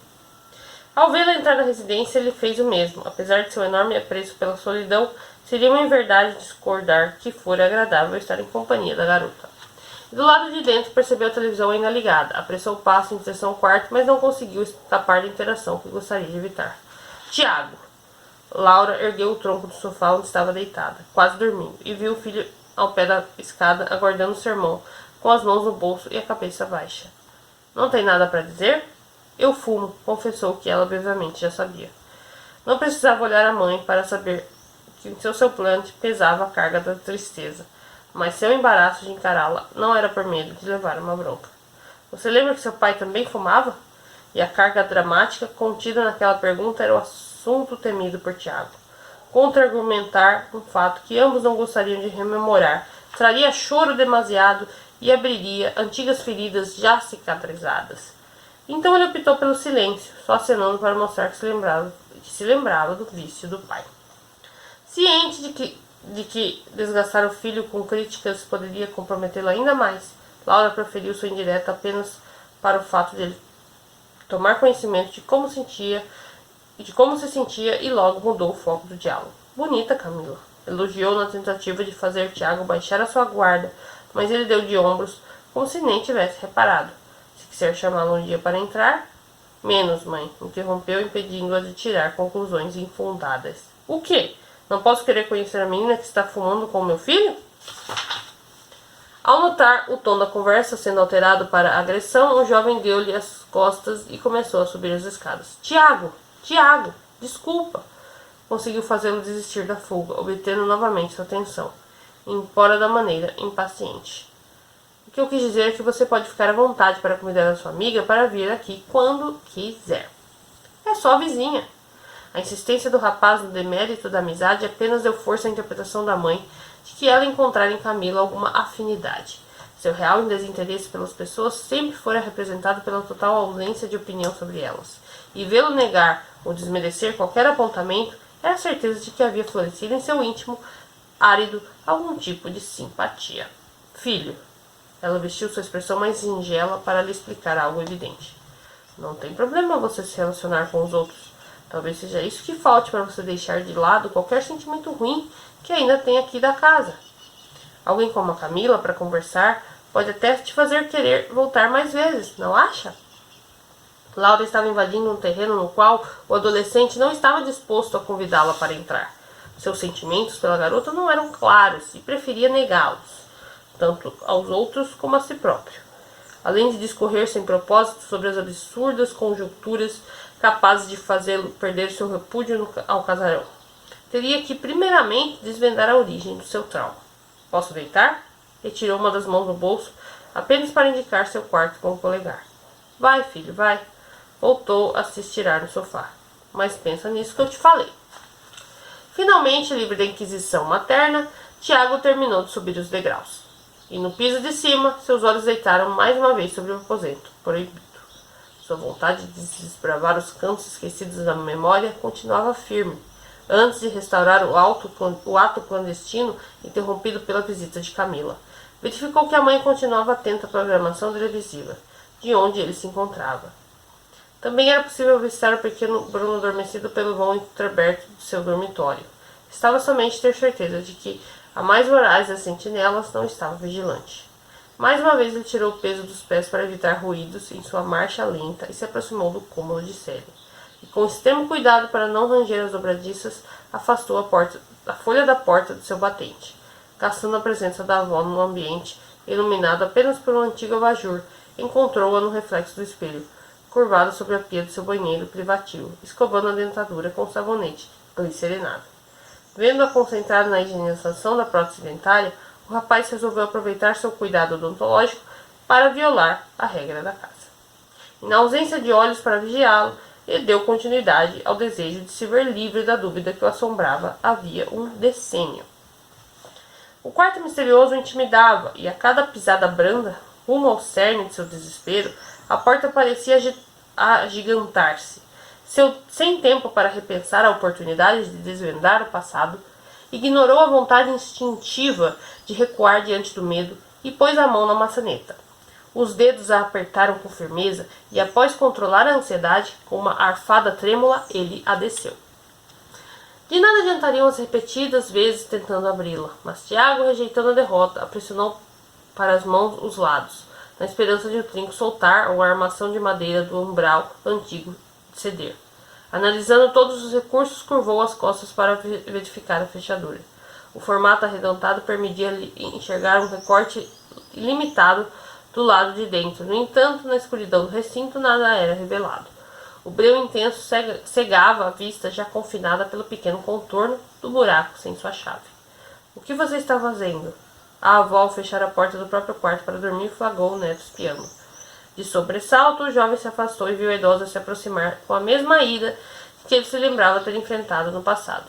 Ao vê-la entrar na residência, ele fez o mesmo. Apesar de seu enorme apreço pela solidão, seria uma inverdade discordar que fora agradável estar em companhia da garota. Do lado de dentro, percebeu a televisão ainda ligada. Apressou o passo em direção ao quarto, mas não conseguiu escapar da interação que gostaria de evitar. Tiago! Laura ergueu o tronco do sofá onde estava deitada, quase dormindo, e viu o filho ao pé da escada, aguardando o sermão, com as mãos no bolso e a cabeça baixa. Não tem nada para dizer? Eu fumo, confessou que ela brevemente já sabia. Não precisava olhar a mãe para saber que em seu semblante pesava a carga da tristeza, mas seu embaraço de encará-la não era por medo de levar uma bronca. Você lembra que seu pai também fumava? E a carga dramática contida naquela pergunta era o assunto temido por Tiago. Contra-argumentar um fato que ambos não gostariam de rememorar traria choro demasiado e abriria antigas feridas já cicatrizadas. Então ele optou pelo silêncio, só acenando para mostrar que se lembrava do vício do pai. Ciente de que desgastar o filho com críticas poderia comprometê-lo ainda mais, Laura proferiu sua indireta apenas para o fato de ele tomar conhecimento de como se sentia e logo mudou o foco do diálogo. Bonita, Camila. Elogiou na tentativa de fazer Tiago baixar a sua guarda, mas ele deu de ombros, como se nem tivesse reparado. Se quiser chamá-la um dia para entrar... Menos, mãe, interrompeu, impedindo-a de tirar conclusões infundadas. O quê? Não posso querer conhecer a menina que está fumando com meu filho? Ao notar o tom da conversa sendo alterado para agressão, o jovem deu-lhe as costas e começou a subir as escadas. Tiago! Tiago! Desculpa! Conseguiu fazê-lo desistir da fuga, obtendo novamente sua atenção, embora da maneira impaciente. O que eu quis dizer é que você pode ficar à vontade para convidar a sua amiga para vir aqui quando quiser. É só a vizinha. A insistência do rapaz no demérito da amizade apenas deu força à interpretação da mãe de que ela encontrara em Camila alguma afinidade. Seu real desinteresse pelas pessoas sempre fora representado pela total ausência de opinião sobre elas. E vê-lo negar ou desmerecer qualquer apontamento era a certeza de que havia florescido em seu íntimo árido algum tipo de simpatia. Filho, Ela vestiu sua expressão mais singela para lhe explicar algo evidente. Não tem problema você se relacionar com os outros. Talvez seja isso que falte para você deixar de lado qualquer sentimento ruim que ainda tem aqui da casa. Alguém como a Camila para conversar pode até te fazer querer voltar mais vezes, não acha? Laura estava invadindo um terreno no qual o adolescente não estava disposto a convidá-la para entrar. Seus sentimentos pela garota não eram claros e preferia negá-los, tanto aos outros como a si próprio. Além de discorrer sem propósito sobre as absurdas conjunturas capazes de fazê-lo perder seu repúdio ao casarão. Teria que, primeiramente, desvendar a origem do seu trauma. Posso deitar? Retirou uma das mãos do bolso, apenas para indicar seu quarto com o polegar. Vai, filho, vai. Voltou a se estirar no sofá. Mas pensa nisso que eu te falei. Finalmente, livre da inquisição materna, Tiago terminou de subir os degraus. E no piso de cima, seus olhos deitaram mais uma vez sobre o aposento proibido. Sua vontade de desbravar os cantos esquecidos da memória continuava firme, antes de restaurar o ato clandestino interrompido pela visita de Camila. Verificou que a mãe continuava atenta à programação televisiva, de onde ele se encontrava. Também era possível avistar o pequeno Bruno adormecido pelo vão entreaberto de seu dormitório. Estava somente ter certeza de que a mais voraz das sentinelas não estava vigilante. Mais uma vez ele tirou o peso dos pés para evitar ruídos em sua marcha lenta e se aproximou do cômodo de Célia. E com extremo cuidado para não ranger as dobradiças, afastou a folha da porta do seu batente, caçando a presença da avó no ambiente iluminado apenas por um antigo abajur. Encontrou-a no reflexo do espelho, curvada sobre a pia do seu banheiro privativo, escovando a dentadura com sabonete glicerinado. Vendo-a concentrada na higienização da prótese dentária, o rapaz resolveu aproveitar seu cuidado odontológico para violar a regra da casa. E na ausência de olhos para vigiá-lo, ele deu continuidade ao desejo de se ver livre da dúvida que o assombrava havia um decênio. O quarto misterioso o intimidava, e a cada pisada branda, rumo ao cerne de seu desespero, a porta parecia agigantar-se. Sem tempo para repensar a oportunidade de desvendar o passado, ignorou a vontade instintiva de recuar diante do medo e pôs a mão na maçaneta. Os dedos a apertaram com firmeza e, após controlar a ansiedade, com uma arfada trêmula, ele a desceu. De nada adiantariam as repetidas vezes tentando abri-la, mas Tiago, rejeitando a derrota, pressionou para as mãos os lados, na esperança de o trinco soltar ou a armação de madeira do umbral antigo ceder. Analisando todos os recursos, curvou as costas para verificar a fechadura. O formato arredondado permitia-lhe enxergar um recorte ilimitado do lado de dentro. No entanto, na escuridão do recinto, nada era revelado. O breu intenso cegava a vista, já confinada pelo pequeno contorno do buraco sem sua chave. — O que você está fazendo? A avó, ao fechar a porta do próprio quarto para dormir, flagrou o neto espiando. De sobressalto, o jovem se afastou e viu a idosa se aproximar com a mesma ira que ele se lembrava ter enfrentado no passado.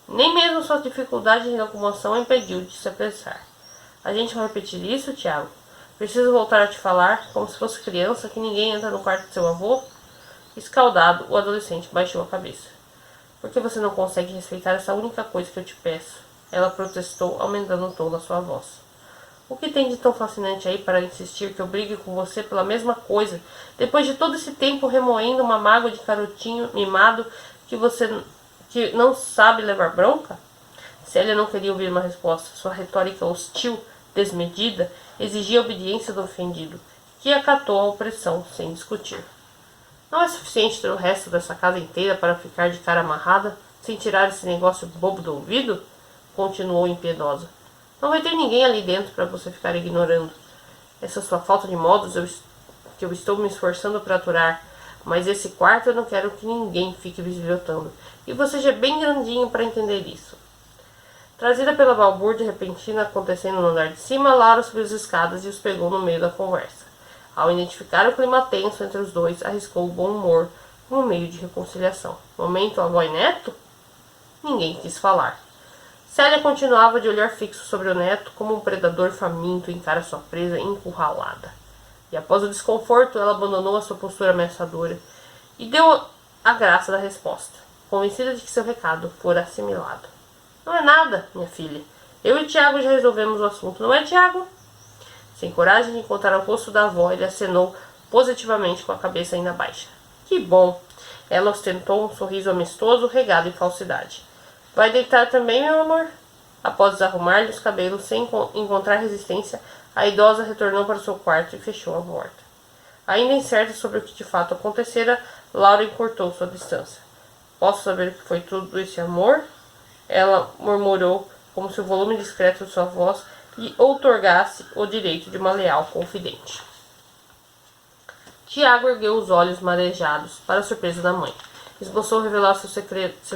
Nem mesmo sua dificuldade de locomoção a impediu de se apressar. — A gente vai repetir isso, Tiago? Preciso voltar a te falar, como se fosse criança, que ninguém entra no quarto de seu avô? Escaldado, o adolescente baixou a cabeça. — Por que você não consegue respeitar essa única coisa que eu te peço? Ela protestou, aumentando o tom da sua voz. O que tem de tão fascinante aí para insistir que eu brigue com você pela mesma coisa, depois de todo esse tempo remoendo uma mágoa de carotinho mimado que não sabe levar bronca? Célia não queria ouvir uma resposta. Sua retórica hostil, desmedida, exigia a obediência do ofendido, que acatou a opressão sem discutir. Não é suficiente ter o resto dessa casa inteira para ficar de cara amarrada, sem tirar esse negócio bobo do ouvido? Continuou impiedosa. Não vai ter ninguém ali dentro para você ficar ignorando. Essa sua falta de modos que eu estou me esforçando para aturar. Mas esse quarto eu não quero que ninguém fique bisbilhotando. E você já é bem grandinho para entender isso. Trazida pela balbúrdia repentina acontecendo no andar de cima, Laura subiu as escadas e os pegou no meio da conversa. Ao identificar o clima tenso entre os dois, arriscou o bom humor como meio de reconciliação. Momento avó e neto? Ninguém quis falar. Célia continuava de olhar fixo sobre o neto, como um predador faminto encara sua presa encurralada. E após o desconforto, ela abandonou a sua postura ameaçadora e deu a graça da resposta, convencida de que seu recado fora assimilado. — Não é nada, minha filha. Eu e Tiago já resolvemos o assunto, não é, Tiago? Sem coragem de encontrar o rosto da avó, ele acenou positivamente com a cabeça ainda baixa. Que bom! Ela ostentou um sorriso amistoso regado em falsidade. Vai deitar também, meu amor? Após desarrumar-lhe os cabelos sem encontrar resistência, a idosa retornou para o seu quarto e fechou a porta. Ainda incerta sobre o que de fato acontecera, Laura encurtou sua distância. Posso saber o que foi tudo esse amor? Ela murmurou, como se o volume discreto de sua voz lhe outorgasse o direito de uma leal confidente. Tiago ergueu os olhos marejados, para a surpresa da mãe. Esboçou revelar seus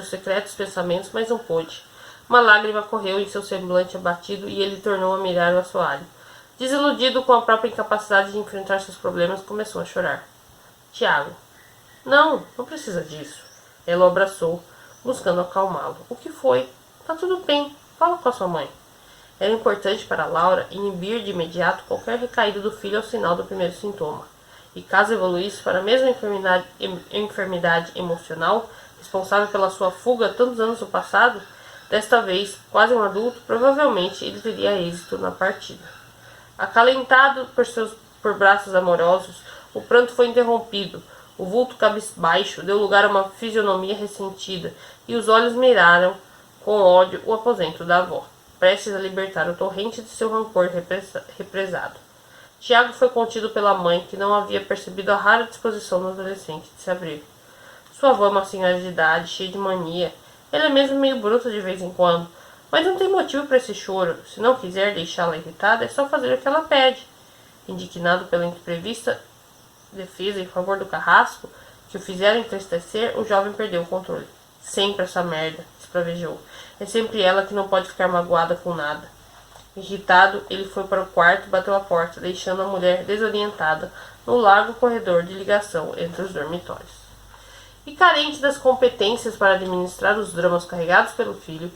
secretos pensamentos, mas não pôde. Uma lágrima correu em seu semblante abatido e ele tornou a mirar o assoalho. Desiludido com a própria incapacidade de enfrentar seus problemas, começou a chorar. Tiago. Não precisa disso. Ela o abraçou, buscando acalmá-lo. O que foi? Tá tudo bem. Fala com a sua mãe. Era importante para Laura inibir de imediato qualquer recaída do filho ao sinal do primeiro sintoma. E caso evoluísse para a mesma enfermidade emocional, responsável pela sua fuga tantos anos no passado, desta vez, quase um adulto, provavelmente ele teria êxito na partida. Acalentado por braços amorosos, o pranto foi interrompido. O vulto cabisbaixo deu lugar a uma fisionomia ressentida, e os olhos miraram com ódio o aposento da avó, prestes a libertar o torrente de seu rancor represado. Tiago foi contido pela mãe, que não havia percebido a rara disposição do adolescente de se abrir. Sua avó é uma senhora de idade, cheia de mania. Ela é mesmo meio bruta de vez em quando, mas não tem motivo para esse choro. Se não quiser deixá-la irritada, é só fazer o que ela pede. Indignado pela imprevista defesa em favor do carrasco, que o fizeram entristecer, o jovem perdeu o controle. Sempre essa merda, espravejou. É sempre ela que não pode ficar magoada com nada. Irritado, ele foi para o quarto e bateu a porta, deixando a mulher desorientada no largo corredor de ligação entre os dormitórios. E carente das competências para administrar os dramas carregados pelo filho,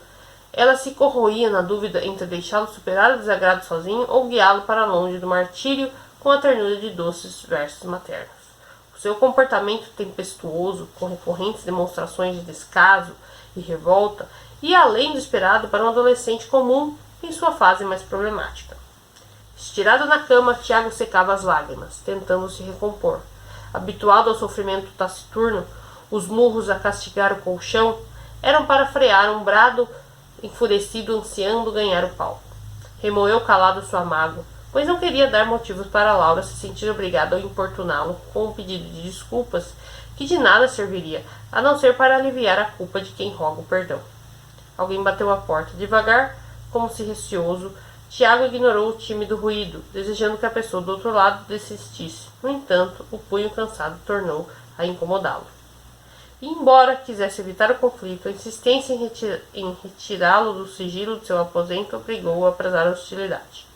ela se corroía na dúvida entre deixá-lo superar o desagrado sozinho ou guiá-lo para longe do martírio com a ternura de doces versos maternos. O seu comportamento tempestuoso, com recorrentes demonstrações de descaso e revolta, ia além do esperado para um adolescente comum em sua fase mais problemática. Estirado na cama, Tiago secava as lágrimas, tentando se recompor. Habituado ao sofrimento taciturno, os murros a castigar o colchão eram para frear um brado enfurecido ansiando ganhar o palco. Remoeu calado sua mágoa, pois não queria dar motivos para Laura se sentir obrigada a importuná-lo com um pedido de desculpas que de nada serviria, a não ser para aliviar a culpa de quem roga o perdão. Alguém bateu à porta devagar, como se receoso. Tiago ignorou o tímido ruído, desejando que a pessoa do outro lado desistisse. No entanto, o punho cansado tornou a incomodá-lo. E embora quisesse evitar o conflito, a insistência em retirá-lo do sigilo de seu aposento obrigou-o a abrasar a hostilidade.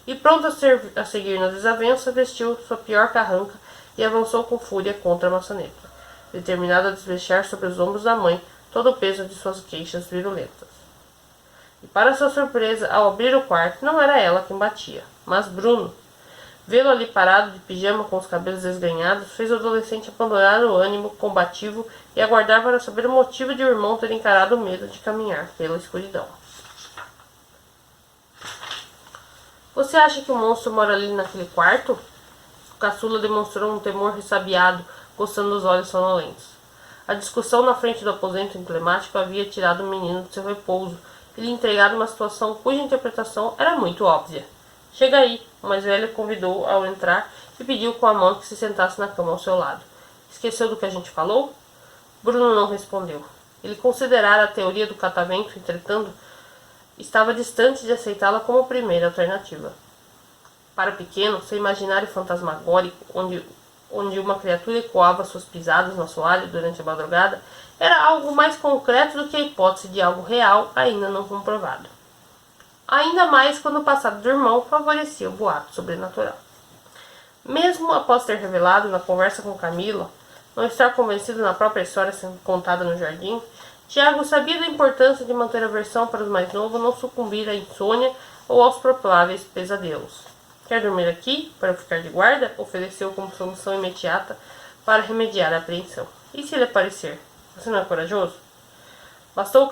E pronto a seguir na desavença, vestiu sua pior carranca e avançou com fúria contra a maçaneta, determinado a desvexar sobre os ombros da mãe todo o peso de suas queixas virulentas. E para sua surpresa, ao abrir o quarto, não era ela quem batia, mas Bruno. Vê-lo ali parado de pijama com os cabelos desgrenhados fez o adolescente abandonar o ânimo combativo e aguardar para saber o motivo de o irmão ter encarado o medo de caminhar pela escuridão. Você acha que o monstro mora ali naquele quarto? O caçula demonstrou um temor ressabiado, coçando os olhos sonolentos. A discussão na frente do aposento emblemático havia tirado o menino de seu repouso e lhe entregado uma situação cuja interpretação era muito óbvia. Chega aí, o mais velho convidou ao entrar e pediu com a mão que se sentasse na cama ao seu lado. Esqueceu do que a gente falou? Bruno não respondeu. Ele considerara a teoria do catavento, entretanto, estava distante de aceitá-la como primeira alternativa. Para o pequeno, seu imaginário fantasmagórico, onde uma criatura ecoava suas pisadas no assoalho durante a madrugada, era algo mais concreto do que a hipótese de algo real ainda não comprovado. Ainda mais quando o passado do irmão favorecia o boato sobrenatural. Mesmo após ter revelado na conversa com Camila não estar convencido na própria história sendo contada no jardim, Tiago sabia da importância de manter a versão para os mais novos não sucumbir à insônia ou aos prováveis pesadelos. Quer dormir aqui, para eu ficar de guarda? Ofereceu como solução imediata para remediar a apreensão. E se ele aparecer? Você não é corajoso? Bastou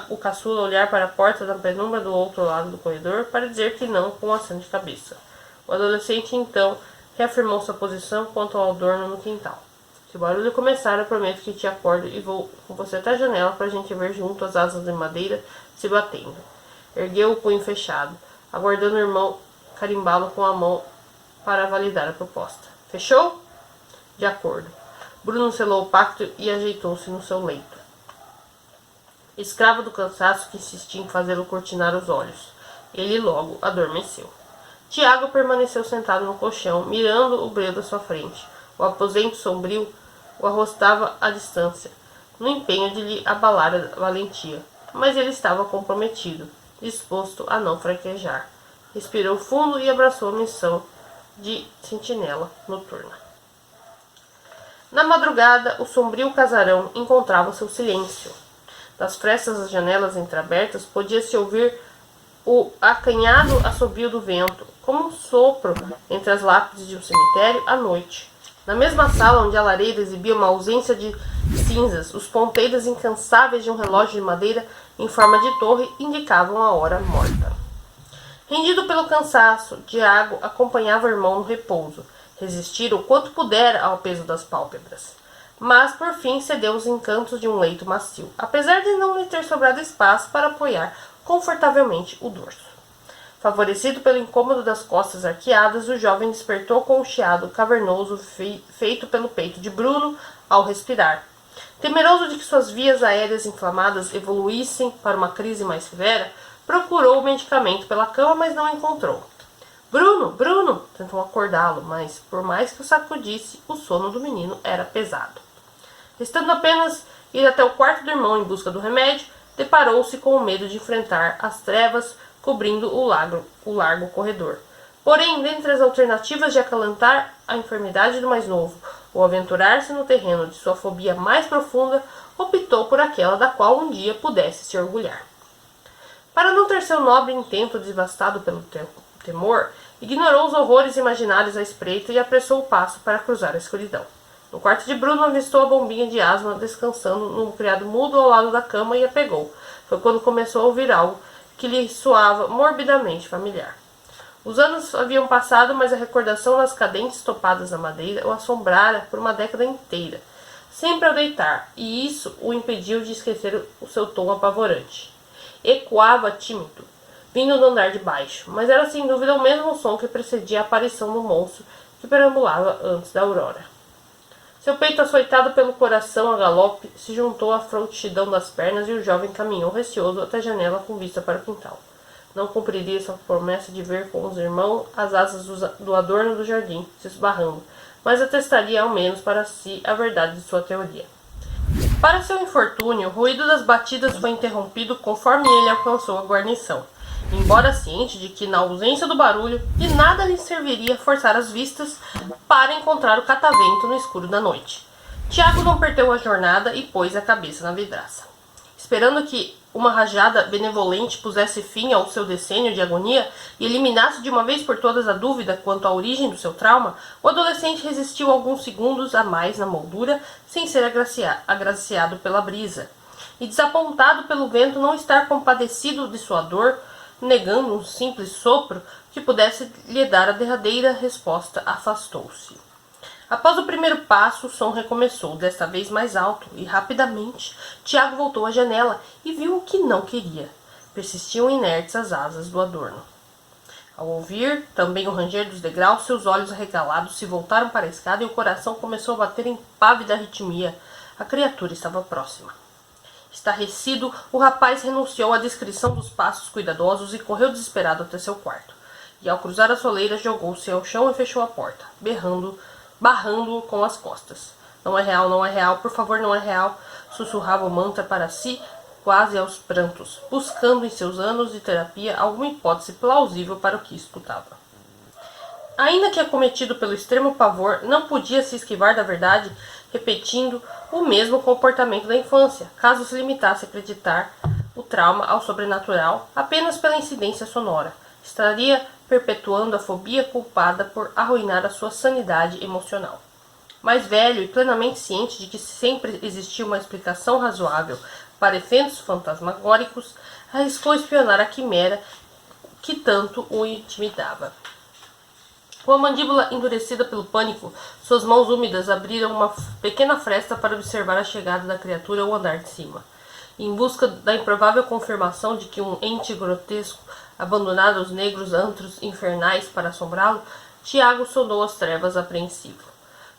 o caçula olhar para a porta da penumbra do outro lado do corredor para dizer que não com um aceno de cabeça. O adolescente, então, reafirmou sua posição quanto ao adorno no quintal. Se o barulho começar, eu prometo que te acordo e vou com você até a janela para a gente ver junto as asas de madeira se batendo. Ergueu o punho fechado, aguardando o irmão carimbá-lo com a mão para validar a proposta. Fechou? De acordo. Bruno selou o pacto e ajeitou-se no seu leito, escravo do cansaço que insistia em fazê-lo cortinar os olhos. Ele logo adormeceu. Tiago permaneceu sentado no colchão, mirando o breu da sua frente. O aposento sombrio o arrostava à distância, no empenho de lhe abalar a valentia. Mas ele estava comprometido, disposto a não fraquejar. Respirou fundo e abraçou a missão de sentinela noturna. Na madrugada, o sombrio casarão encontrava seu silêncio. Das frestas das janelas entreabertas podia-se ouvir o acanhado assobio do vento, como um sopro entre as lápides de um cemitério à noite. Na mesma sala onde a lareira exibia uma ausência de cinzas, os ponteiros incansáveis de um relógio de madeira em forma de torre indicavam a hora morta. Rendido pelo cansaço, Tiago acompanhava o irmão no repouso. Resistir o quanto pudera ao peso das pálpebras. Mas, por fim, cedeu aos encantos de um leito macio, apesar de não lhe ter sobrado espaço para apoiar confortavelmente o dorso. Favorecido pelo incômodo das costas arqueadas, o jovem despertou com um chiado cavernoso feito pelo peito de Bruno ao respirar. Temeroso de que suas vias aéreas inflamadas evoluíssem para uma crise mais severa, procurou o medicamento pela cama, mas não encontrou. Bruno, Bruno! Tentou acordá-lo, mas, por mais que o sacudisse, o sono do menino era pesado. Restando apenas ir até o quarto do irmão em busca do remédio, deparou-se com o medo de enfrentar as trevas cobrindo o largo corredor. Porém, dentre as alternativas de acalentar a enfermidade do mais novo ou aventurar-se no terreno de sua fobia mais profunda, optou por aquela da qual um dia pudesse se orgulhar. Para não ter seu nobre intento devastado pelo temor, ignorou os horrores imaginários à espreita e apressou o passo para cruzar a escuridão. No quarto de Bruno avistou a bombinha de asma descansando num criado mudo ao lado da cama e a pegou. Foi quando começou a ouvir algo que lhe soava morbidamente familiar. Os anos haviam passado, mas a recordação das cadentes topadas na madeira o assombrara por uma década inteira, sempre ao deitar, e isso o impediu de esquecer o seu tom apavorante. Ecoava tímido, vindo do andar de baixo, mas era sem dúvida o mesmo som que precedia a aparição do monstro que perambulava antes da aurora. Seu peito açoitado pelo coração a galope se juntou à frouxidão das pernas e o jovem caminhou receoso até a janela com vista para o quintal. Não cumpriria sua promessa de ver com os irmãos as asas do adorno do jardim se esbarrando, mas atestaria ao menos para si a verdade de sua teoria. Para seu infortúnio, o ruído das batidas foi interrompido conforme ele alcançou a guarnição. Embora ciente de que, na ausência do barulho, de nada lhe serviria forçar as vistas para encontrar o catavento no escuro da noite. Tiago não perdeu a jornada e pôs a cabeça na vidraça. Esperando que uma rajada benevolente pusesse fim ao seu decênio de agonia e eliminasse de uma vez por todas a dúvida quanto à origem do seu trauma, o adolescente resistiu alguns segundos a mais na moldura, sem ser agraciado pela brisa. E desapontado pelo vento não estar compadecido de sua dor, negando um simples sopro que pudesse lhe dar a derradeira resposta, afastou-se. Após o primeiro passo, o som recomeçou, desta vez mais alto, e rapidamente Tiago voltou à janela e viu o que não queria. Persistiam inertes as asas do adorno. Ao ouvir também o ranger dos degraus, seus olhos arregalados se voltaram para a escada e o coração começou a bater em pávida arritmia. A criatura estava próxima. Estarrecido, o rapaz renunciou à descrição dos passos cuidadosos e correu desesperado até seu quarto. E ao cruzar a soleira, jogou-se ao chão e fechou a porta, barrando-o com as costas. Não é real, por favor, não é real, sussurrava o mantra para si, quase aos prantos, buscando em seus anos de terapia alguma hipótese plausível para o que escutava. Ainda que acometido pelo extremo pavor, não podia se esquivar da verdade, repetindo o mesmo comportamento da infância, caso se limitasse a acreditar o trauma ao sobrenatural apenas pela incidência sonora. Estaria perpetuando a fobia culpada por arruinar a sua sanidade emocional. Mais velho e plenamente ciente de que sempre existia uma explicação razoável para efeitos fantasmagóricos, arriscou espionar a quimera que tanto o intimidava. Com a mandíbula endurecida pelo pânico, suas mãos úmidas abriram uma pequena fresta para observar a chegada da criatura ao andar de cima. Em busca da improvável confirmação de que um ente grotesco abandonado aos negros antros infernais para assombrá-lo, Tiago sondou as trevas apreensivo.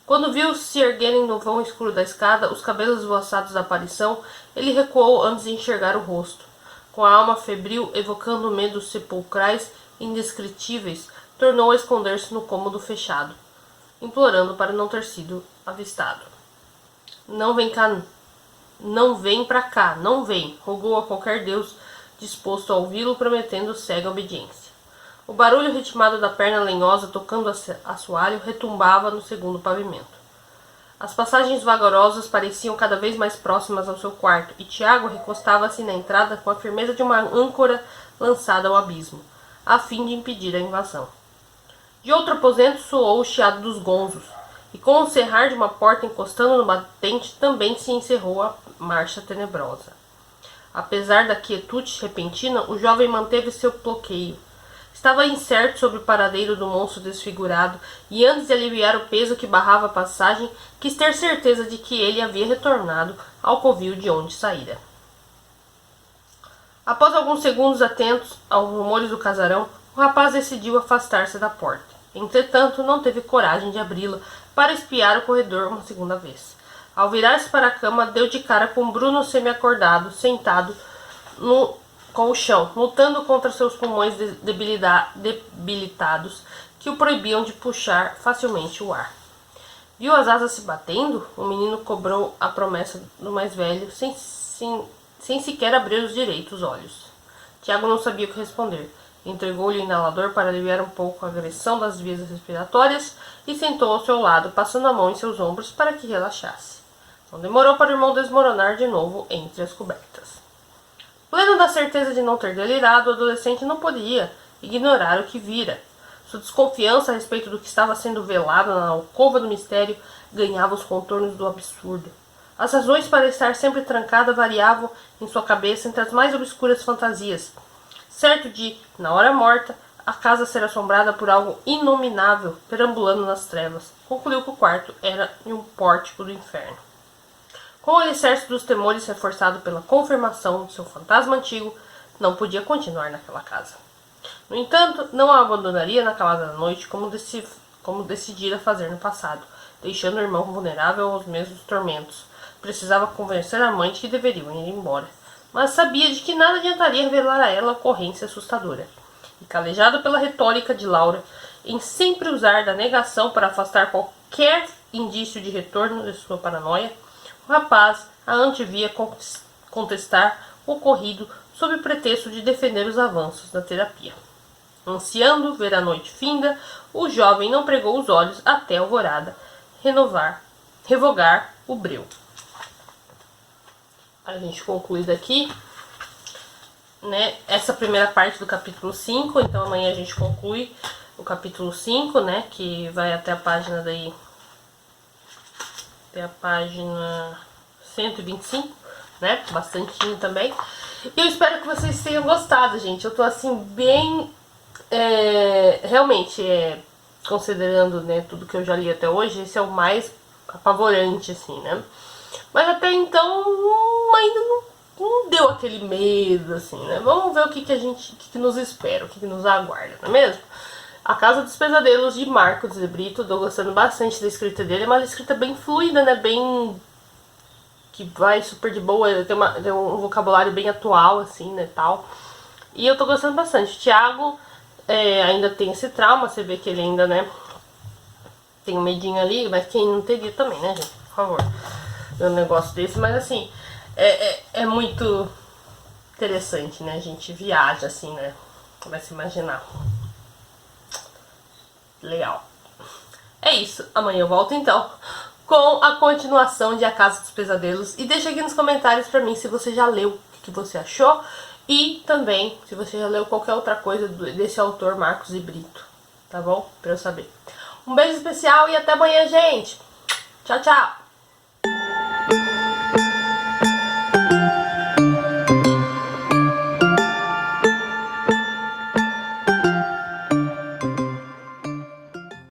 Quando viu se erguerem no vão escuro da escada os cabelos esvoaçados da aparição, ele recuou antes de enxergar o rosto. Com a alma febril, evocando medos sepulcrais indescritíveis, tornou a esconder-se no cômodo fechado, implorando para não ter sido avistado. Não vem cá, não vem pra cá, não vem, rogou a qualquer deus disposto a ouvi-lo, prometendo cega obediência. O barulho ritmado da perna lenhosa tocando assoalho retumbava no segundo pavimento. As passagens vagarosas pareciam cada vez mais próximas ao seu quarto, e Tiago recostava-se na entrada com a firmeza de uma âncora lançada ao abismo, a fim de impedir a invasão. De outro aposento soou o chiado dos gonzos, e com o cerrar de uma porta encostando no batente também se encerrou a marcha tenebrosa. Apesar da quietude repentina, o jovem manteve seu bloqueio. Estava incerto sobre o paradeiro do monstro desfigurado, e antes de aliviar o peso que barrava a passagem, quis ter certeza de que ele havia retornado ao covil de onde saíra. Após alguns segundos atentos aos rumores do casarão, o rapaz decidiu afastar-se da porta. Entretanto, não teve coragem de abri-la para espiar o corredor uma segunda vez. Ao virar-se para a cama, deu de cara com Bruno semi-acordado, sentado no colchão, lutando contra seus pulmões debilitados, que o proibiam de puxar facilmente o ar. Viu as asas se batendo? O menino cobrou a promessa do mais velho, sem sequer abrir os direitos olhos. Tiago não sabia o que responder. Entregou-lhe o inalador para aliviar um pouco a agressão das vias respiratórias e sentou ao seu lado, passando a mão em seus ombros para que relaxasse. Não demorou para o irmão desmoronar de novo entre as cobertas. Pleno da certeza de não ter delirado, o adolescente não podia ignorar o que vira. Sua desconfiança a respeito do que estava sendo velado na alcova do mistério ganhava os contornos do absurdo. As razões para estar sempre trancada variavam em sua cabeça entre as mais obscuras fantasias. Certo de, na hora morta, a casa ser assombrada por algo inominável perambulando nas trevas, concluiu que o quarto era um pórtico do inferno. Com o alicerce dos temores reforçado pela confirmação de seu fantasma antigo, não podia continuar naquela casa. No entanto, não a abandonaria na calada da noite como decidira fazer no passado, deixando o irmão vulnerável aos mesmos tormentos. Precisava convencer a mãe de que deveriam ir embora, mas sabia de que nada adiantaria revelar a ela a ocorrência assustadora. E calejado pela retórica de Laura, em sempre usar da negação para afastar qualquer indício de retorno de sua paranoia, o rapaz a antevia contestar o ocorrido sob o pretexto de defender os avanços da terapia. Ansiando ver a noite finda, o jovem não pregou os olhos até a alvorada revogar o breu. A gente conclui daqui, né, essa primeira parte do capítulo 5, então amanhã a gente conclui o capítulo 5, né, que vai até a página daí, até a página 125, né, bastantinho também. E eu espero que vocês tenham gostado, gente. Eu tô assim bem, realmente, considerando, né, tudo que eu já li até hoje, esse é o mais apavorante, assim, né. Mas até então ainda não deu aquele medo, assim, né? Vamos ver o que nos espera, o que nos aguarda, não é mesmo? A Casa dos Pesadelos, de Marcos de Brito. Tô gostando bastante da escrita dele. É uma escrita bem fluida, né? Bem... que vai super de boa. Tem um vocabulário bem atual, assim, né, tal. E eu tô gostando bastante. O Tiago ainda tem esse trauma. Você vê que ele ainda, né, tem um medinho ali. Mas quem não teria também, né, gente? Por favor. Um negócio desse. Mas, assim, é muito interessante, né? A gente viaja, assim, né? Vai se imaginar. Legal. É isso. Amanhã eu volto, então, com a continuação de A Casa dos Pesadelos. E deixa aqui nos comentários pra mim se você já leu, o que você achou. E também se você já leu qualquer outra coisa desse autor, Marcos de Brito. Tá bom? Pra eu saber. Um beijo especial e até amanhã, gente. Tchau, tchau.